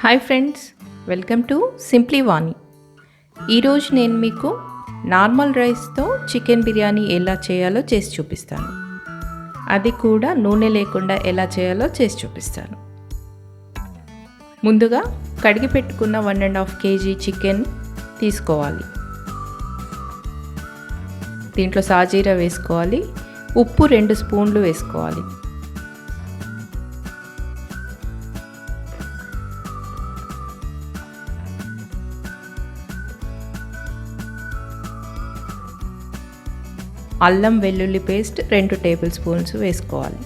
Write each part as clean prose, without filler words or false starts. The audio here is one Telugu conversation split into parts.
Hi friends, welcome to simply Vani. ఈరోజు నేను మీకు నార్మల్ రైస్తో చికెన్ బిర్యానీ ఎలా చేయాలో చేసి చూపిస్తాను. అది కూడా నూనె లేకుండా ఎలా చేయాలో చేసి చూపిస్తాను. ముందుగా కడిగి పెట్టుకున్న 1.5 kg చికెన్ తీసుకోవాలి. దీంట్లో సాజీరా వేసుకోవాలి. ఉప్పు 2 స్పూన్లు వేసుకోవాలి. అల్లం వెల్లుల్లి పేస్ట్ 2 టేబుల్ స్పూన్స్ వేసుకోవాలి.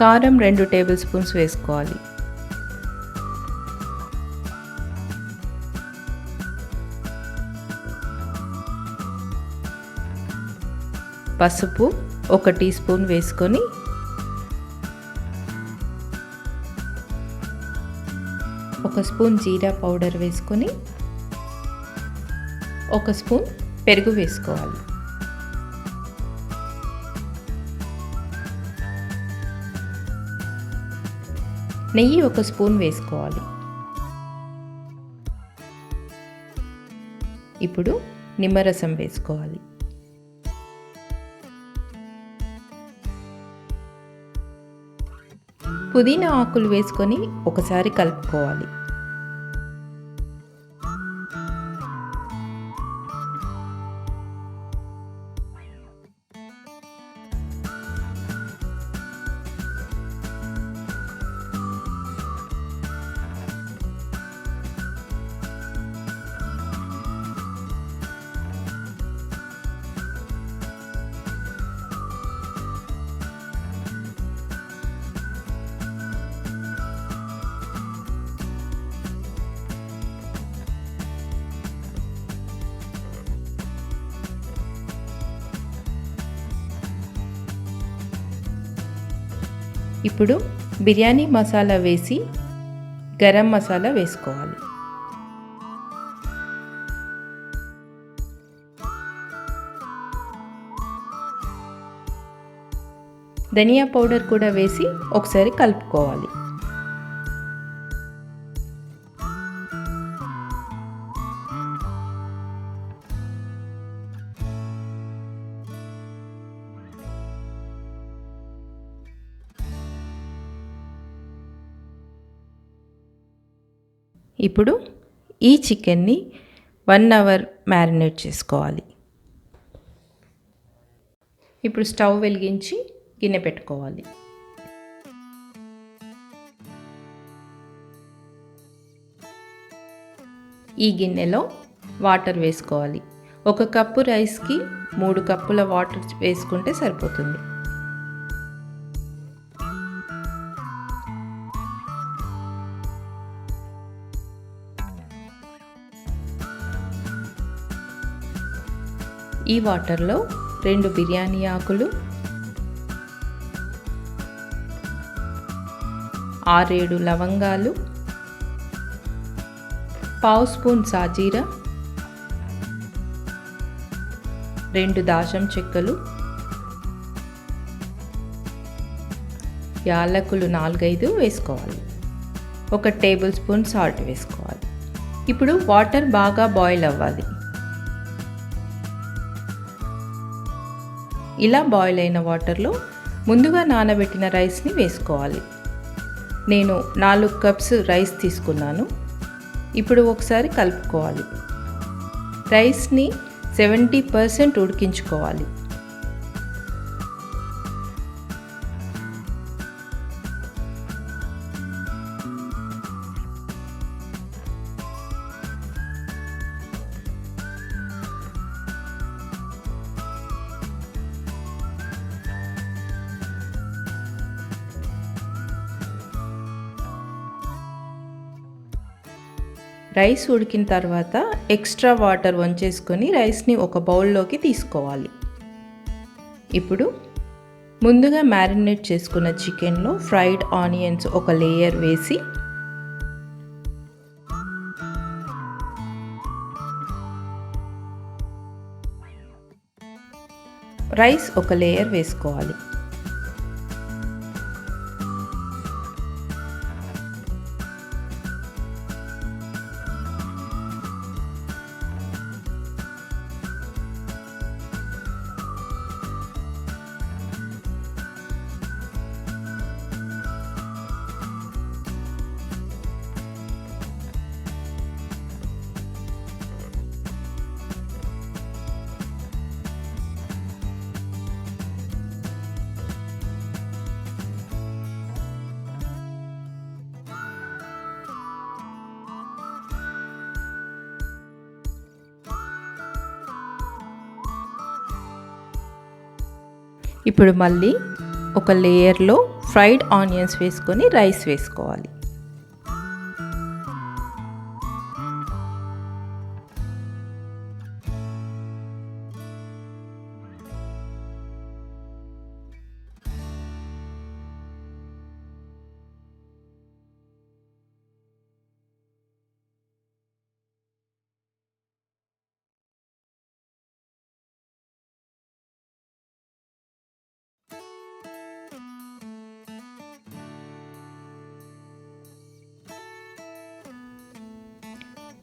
కారం 2 టేబుల్ స్పూన్స్ వేసుకోవాలి. పసుపు 1 టీ స్పూన్ వేసుకొని ఒక స్పూన్ జీరా పౌడర్ వేసుకొని 1 స్పూన్ పెరుగు వేసుకోవాలి. నెయ్యి 1 స్పూన్ వేసుకోవాలి. ఇప్పుడు నిమ్మరసం వేసుకోవాలి. పుదీనా ఆకులు వేసుకొని ఒకసారి కలుపుకోవాలి. ఇప్పుడు బిర్యానీ మసాలా వేసి గరం మసాలా వేసుకోవాలి. ధనియా పౌడర్ కూడా వేసి ఒకసారి కలుపుకోవాలి. ఇప్పుడు ఈ చికెన్ని 1 అవర్ మ్యారినేట్ చేసుకోవాలి. ఇప్పుడు స్టవ్ వెలిగించి గిన్నె పెట్టుకోవాలి. ఈ గిన్నెలో వాటర్ వేసుకోవాలి. 1 కప్పు రైస్కి 3 కప్పుల వాటర్ వేసుకుంటే సరిపోతుంది. ఈ వాటర్లో 2 బిర్యానీ ఆకులు, 6-7 లవంగాలు, పావు స్పూన్ సాజీరా, 2 దాల్చిన చెక్కలు, యాలకులు 4-5 వేసుకోవాలి. 1 టేబుల్ స్పూన్ సాల్ట్ వేసుకోవాలి. ఇప్పుడు వాటర్ బాగా బాయిల్ అవ్వాలి. ఇలా బాయిల్ అయిన వాటర్లో ముందుగా నానబెట్టిన రైస్ని వేసుకోవాలి. నేను 4 కప్స్ రైస్ తీసుకున్నాను. ఇప్పుడు ఒకసారి కలుపుకోవాలి. రైస్ని 70% ఉడికించుకోవాలి. రైస్ ఉడికిన తర్వాత ఎక్స్ట్రా వాటర్ వంచేసుకొని రైస్ని ఒక బౌల్లోకి తీసుకోవాలి. ఇప్పుడు ముందుగా మ్యారినేట్ చేసుకున్న చికెన్లో ఫ్రైడ్ ఆనియన్స్ ఒక లేయర్ వేసి రైస్ ఒక లేయర్ వేసుకోవాలి. ఇప్పుడు మళ్ళీ ఒక లేయర్లో ఫ్రైడ్ ఆనియన్స్ వేసుకొని రైస్ వేసుకోవాలి.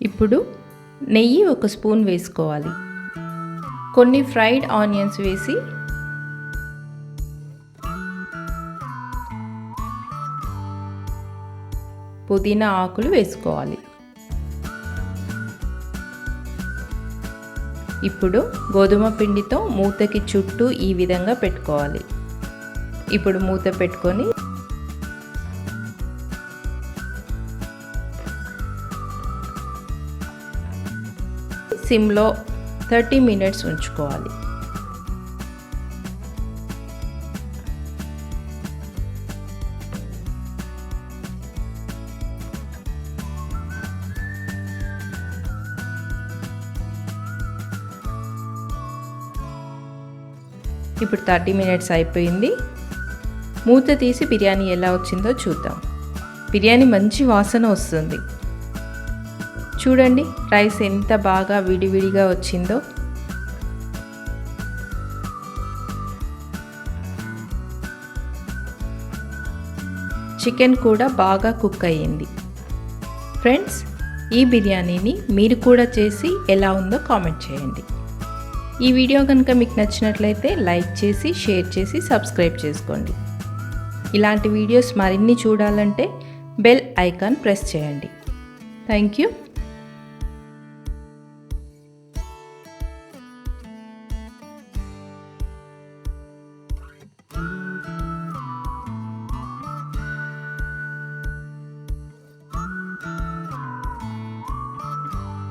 ఇప్పుడు నెయ్యి ఒక స్పూన్ వేసుకోవాలి. కొన్ని ఫ్రైడ్ ఆనియన్స్ వేసి పుదీనా ఆకులు వేసుకోవాలి. ఇప్పుడు గోధుమ పిండితో మూతకి చుట్టూ ఈ విధంగా పెట్టుకోవాలి. ఇప్పుడు మూత పెట్టుకొని సిమ్లో 30 మినిట్స్ ఉంచుకోవాలి. ఇప్పుడు 30 మినిట్స్ అయిపోయింది. మూత తీసి బిర్యానీ ఎలా వచ్చిందో చూద్దాం. బిర్యానీ మంచి వాసన వస్తుంది. చూడండి రైస్ ఎంత బాగా విడివిడిగా వచ్చిందో. చికెన్ కూడా బాగా కుక్ అయ్యింది. ఫ్రెండ్స్, ఈ బిర్యానీని మీరు కూడా చేసి ఎలా ఉందో కామెంట్ చేయండి. ఈ వీడియో కనుక మీకు నచ్చినట్లయితే లైక్ చేసి, షేర్ చేసి, సబ్స్క్రైబ్ చేసుకోండి. ఇలాంటి వీడియోస్ మరిన్ని చూడాలంటే బెల్ ఐకాన్ ప్రెస్ చేయండి. Thank you.